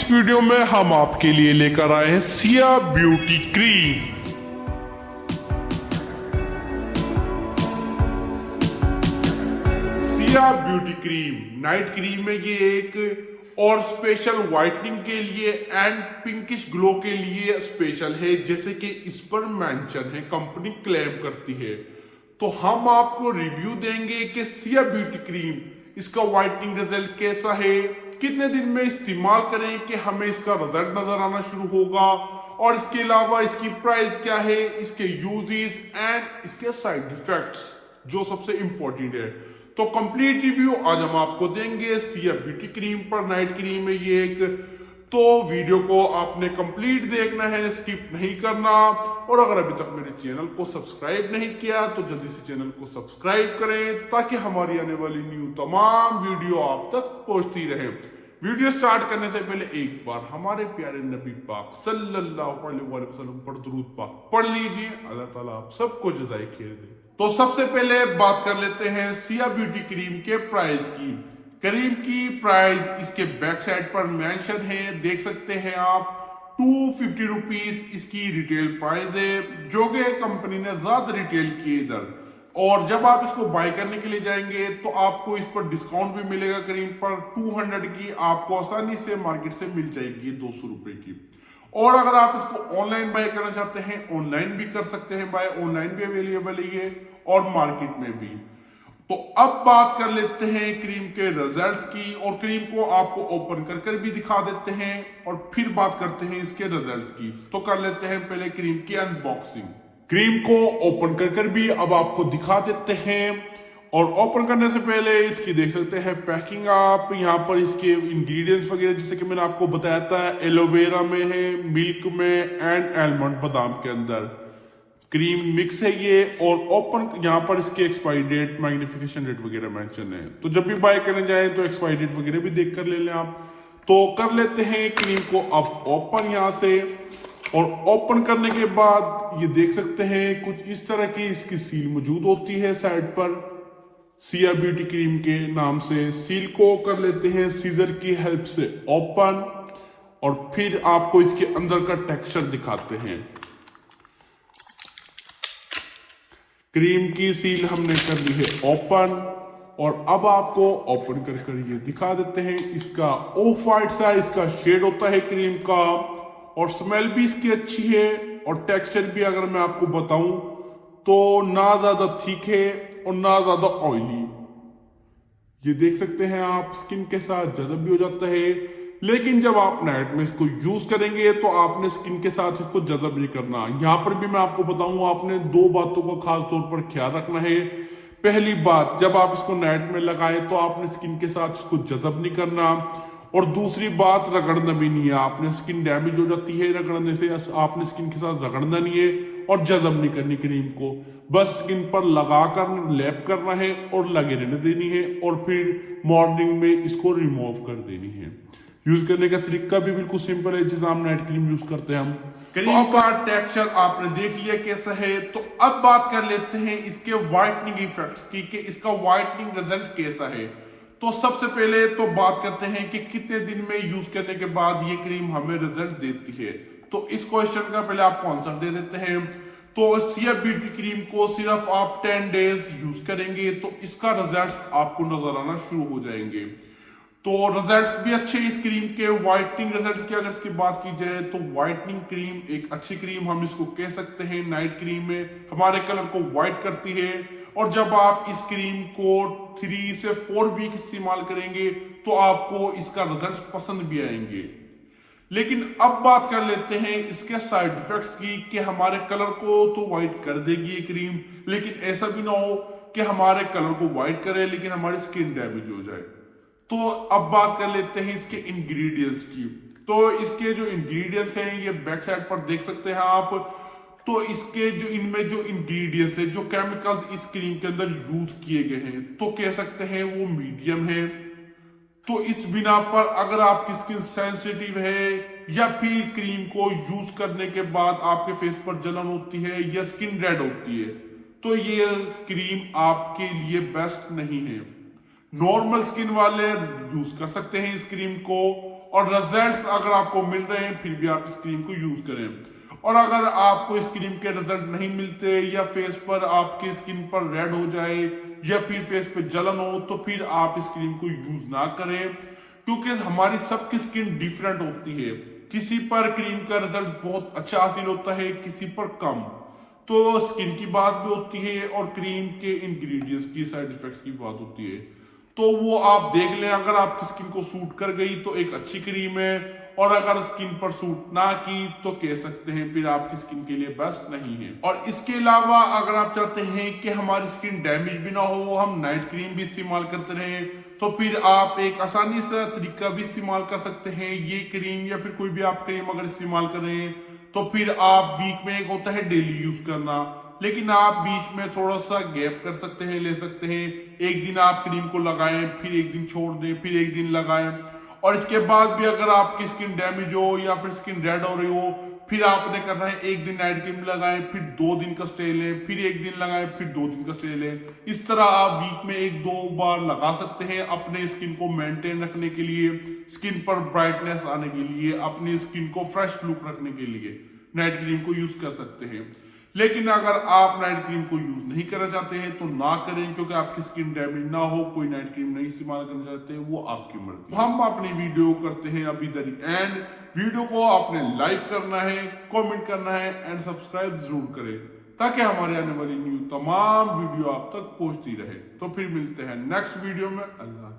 इस वीडियो में हम आपके लिए लेकर आए हैं Siya beauty cream. Siya beauty cream night cream में ये एक और स्पेशल व्हाइटनिंग के लिए एंड पिंकिश ग्लो के लिए स्पेशल है, जैसे कि इस पर मेंशन है, कंपनी क्लेम करती है। तो हम आपको रिव्यू देंगे कि सिया ब्यूटी क्रीम इसका व्हाइटनिंग रिजल्ट कैसा है, कितने दिन में इस्तेमाल करें कि हमें इसका रिजल्ट नजर आना शुरू होगा, और इसके अलावा इसकी प्राइस क्या है, इसके यूजेस एंड इसके साइड इफेक्ट्स जो सबसे इंपॉर्टेंट है। तो कंप्लीट रिव्यू आज हम आपको देंगे सिया ब्यूटी क्रीम पर। नाइट क्रीम है ये एक, तो वीडियो को आपने कंप्लीट देखना है, स्किप नहीं करना। और अगर अभी तक मेरे चैनल को सब्सक्राइब नहीं किया तो जल्दी से चैनल को सब्सक्राइब करें, ताकि हमारी आने वाली न्यू तमाम वीडियो आप तक पहुंचती रहे। वीडियो स्टार्ट करने से पहले एक बार हमारे प्यारे नबी पाक सल्लल्लाहु अलैहि वसल्लम पर दुरूद पाक पढ़ लीजिए। अल्लाह ताला आप सबको जज़ाए खैर दे। तो सबसे पहले बात कर लेते हैं सिया ब्यूटी क्रीम के प्राइस की। क्रीम की प्राइस इसके बैक साइड पर मेंशन है, देख सकते हैं आप। 250 रुपीज इसकी रिटेल प्राइस है, जो कि कंपनी ने ज्यादा रिटेल की इधर। और जब आप इसको बाय करने के लिए जाएंगे तो आपको इस पर डिस्काउंट भी मिलेगा। क्रीम पर 200 की आपको आसानी से मार्केट से मिल जाएगी 200 रुपए की। और अगर आप इसको ऑनलाइन बाय करना चाहते हैं, ऑनलाइन भी कर सकते हैं बाय, ऑनलाइन भी अवेलेबल है ये और मार्केट में भी। तो अब बात कर लेते हैं क्रीम के रिजल्ट्स की, और क्रीम को आपको ओपन कर भी दिखा देते हैं और फिर बात करते हैं इसके रिजल्ट्स की। तो कर लेते हैं पहले क्रीम की अनबॉक्सिंग। क्रीम को ओपन कर भी अब आपको दिखा देते हैं। और ओपन करने से पहले इसकी देख सकते हैं पैकिंग आप। यहाँ पर इसके इंग्रेडिएंट्स वगैरह जैसे कि मैंने आपको बताया था, एलोवेरा में है, मिल्क में एंड आलमंड बादाम के अंदर क्रीम मिक्स है ये। और ओपन यहाँ पर इसके एक्सपायरी डेट, मैग्निफिकेशन डेट वगैरह मेंशन है, तो जब भी बाय करने जाए तो एक्सपायरी डेट वगैरह भी देख कर ले लें आप। तो कर लेते हैं क्रीम को अब ओपन यहाँ से। और ओपन करने के बाद ये देख सकते हैं कुछ इस तरह की इसकी सील मौजूद होती है साइड पर, सिया ब्यूटी क्रीम के नाम से। सील को कर लेते हैं सीजर की हेल्प से ओपन, और फिर आपको इसके अंदर का टेक्सचर दिखाते हैं। क्रीम की सील हमने कर ली है ओपन, और अब आपको ओपन कर ये दिखा देते हैं। इसका ऑफ वाइट सा इसका शेड होता है क्रीम का, और स्मेल भी इसकी अच्छी है। और टेक्सचर भी अगर मैं आपको बताऊं तो ना ज्यादा थिक है और ना ज्यादा ऑयली। ये देख सकते हैं आप, स्किन के साथ जज़ब भी हो जाता है। लेकिन जब आप नाइट में इसको यूज करेंगे तो आपने स्किन के साथ इसको जज़ब नहीं करना। यहां पर भी मैं आपको बताऊंगा, आपने 2 बातों का खास तौर पर ख्याल रखना है। पहली बात, जब आप इसको नाइट में लगाएं तो आपने स्किन के साथ इसको जज़ब नहीं करना। और दूसरी बात, रगड़ना भी नहीं है आपने, स्किन डैमेज हो जाती है रगड़ने से। आपने स्किन के साथ रगड़ना नहीं है और जज़ब नहीं करनी क्रीम को, बस स्किन पर लगाकर लैप करना है और लगे रहने देनी है, और फिर मॉर्निंग में इसको रिमूव कर देनी है। यूज करने का तरीका भी बिल्कुल सिंपल है, जैसे हम नाइट क्रीम यूज करते हैं हम। क्रीम का टेक्सचर आपने देख लिया कैसा है। तो अब बात कर लेते हैं इसके व्हाइटनिंग इफेक्ट्स की, कि इसका व्हाइटनिंग रिजल्ट कैसा है। तो सबसे पहले तो बात करते हैं कि कितने दिन में यूज करने के बाद ये क्रीम हमें रिजल्ट देती है। तो इस क्वेश्चन का पहले आपको आंसर दे देते हैं। तो सिया ब्यूटी क्रीम को सिर्फ आप 10 डेज यूज करेंगे तो इसका रिजल्ट्स आपको नजर आना शुरू हो जाएंगे। तो रिजल्ट्स भी अच्छे इस क्रीम के। व्हाइटनिंग रिजल्ट्स की अगर इसकी बात की जाए तो व्हाइटनिंग क्रीम एक अच्छी क्रीम हम इसको कह सकते हैं। नाइट क्रीम में हमारे कलर को व्हाइट करती है, और जब आप इस क्रीम को 3 से 4 वीक इस्तेमाल करेंगे तो आपको इसका रिजल्ट पसंद भी आएंगे। लेकिन अब बात कर लेते हैं इसके साइड इफेक्ट्स की, कि हमारे कलर को तो व्हाइट कर देगी ये क्रीम, लेकिन ऐसा भी ना हो कि हमारे कलर को व्हाइट करे लेकिन हमारी स्किन डैमेज हो जाए। तो अब बात कर लेते हैं इसके इंग्रेडिएंट्स की। तो इसके जो इंग्रेडिएंट्स हैं ये बैक साइड पर देख सकते हैं आप। तो इसके जो इनमें जो इंग्रेडिएंट्स है, जो केमिकल्स इस क्रीम के अंदर यूज किए गए हैं, तो कह सकते हैं वो मीडियम है। तो इस बिना पर अगर आपकी स्किन सेंसिटिव है, या फिर क्रीम को यूज करने के बाद आपके फेस पर जलन होती है या स्किन रेड होती है, तो ये क्रीम आपके लिए बेस्ट नहीं है। नॉर्मल स्किन वाले यूज कर सकते हैं इस क्रीम को, और रिजल्ट्स अगर आपको मिल रहे हैं फिर भी आप इस क्रीम को यूज करें। और अगर आपको इस क्रीम के रिजल्ट नहीं मिलते या फेस पर आपकी स्किन पर रेड हो जाए या फिर फेस पे जलन हो तो फिर आप इस क्रीम को यूज ना करें, क्योंकि हमारी सबकी स्किन डिफरेंट होती है। किसी पर क्रीम का रिजल्ट बहुत अच्छा हासिल होता है, किसी पर कम। तो स्किन की बात भी होती है और क्रीम के इंग्रेडिएंट्स की साइड इफेक्ट्स की बात होती है। तो वो आप देख लें, अगर आपकी स्किन को सूट कर गई तो एक अच्छी क्रीम है, और अगर स्किन पर सूट ना की तो कह सकते हैं फिर आपकी स्किन के लिए बेस्ट नहीं है। और इसके अलावा अगर आप चाहते हैं कि हमारी स्किन डैमेज भी ना हो, हम नाइट क्रीम भी इस्तेमाल करते रहें, तो फिर आप एक आसानी सा तरीका भी इस्तेमाल कर सकते हैं। ये क्रीम या फिर कोई भी आप क्रीम अगर इस्तेमाल करें तो फिर आप वीक में, एक होता है डेली यूज करना, लेकिन आप बीच में थोड़ा सा गैप कर सकते हैं, ले सकते हैं। एक दिन आप क्रीम को लगाएं, फिर एक दिन छोड़ दें, फिर एक दिन लगाएं। और इसके बाद भी अगर आपकी स्किन डैमेज हो या फिर स्किन रेड हो रही हो, फिर आपने करना है एक दिन नाइट क्रीम लगाएं, फिर 2 दिन का स्टे लें, फिर एक दिन लगाएं, फिर 2 दिन का स्टे लें। इस तरह आप वीक में 1-2 बार लगा सकते हैं अपने स्किन को मेंटेन रखने के लिए, स्किन पर ब्राइटनेस आने के लिए, अपनी स्किन को फ्रेश लुक रखने के लिए नाइट क्रीम को यूज कर सकते हैं। लेकिन अगर आप नाइट क्रीम को यूज नहीं करना चाहते हैं तो ना करें, क्योंकि आपकी स्किन डैमेज ना हो, कोई नाइट क्रीम नहीं इस्तेमाल करना चाहते, वो आपकी मर्जी। हम अपनी वीडियो करते हैं अभी द एंड। वीडियो को आपने लाइक करना है, कमेंट करना है एंड सब्सक्राइब जरूर करें, ताकि हमारे आने वाली न्यू तमाम वीडियो आप तक पहुंचती रहे। तो फिर मिलते हैं नेक्स्ट वीडियो में। अल्लाह।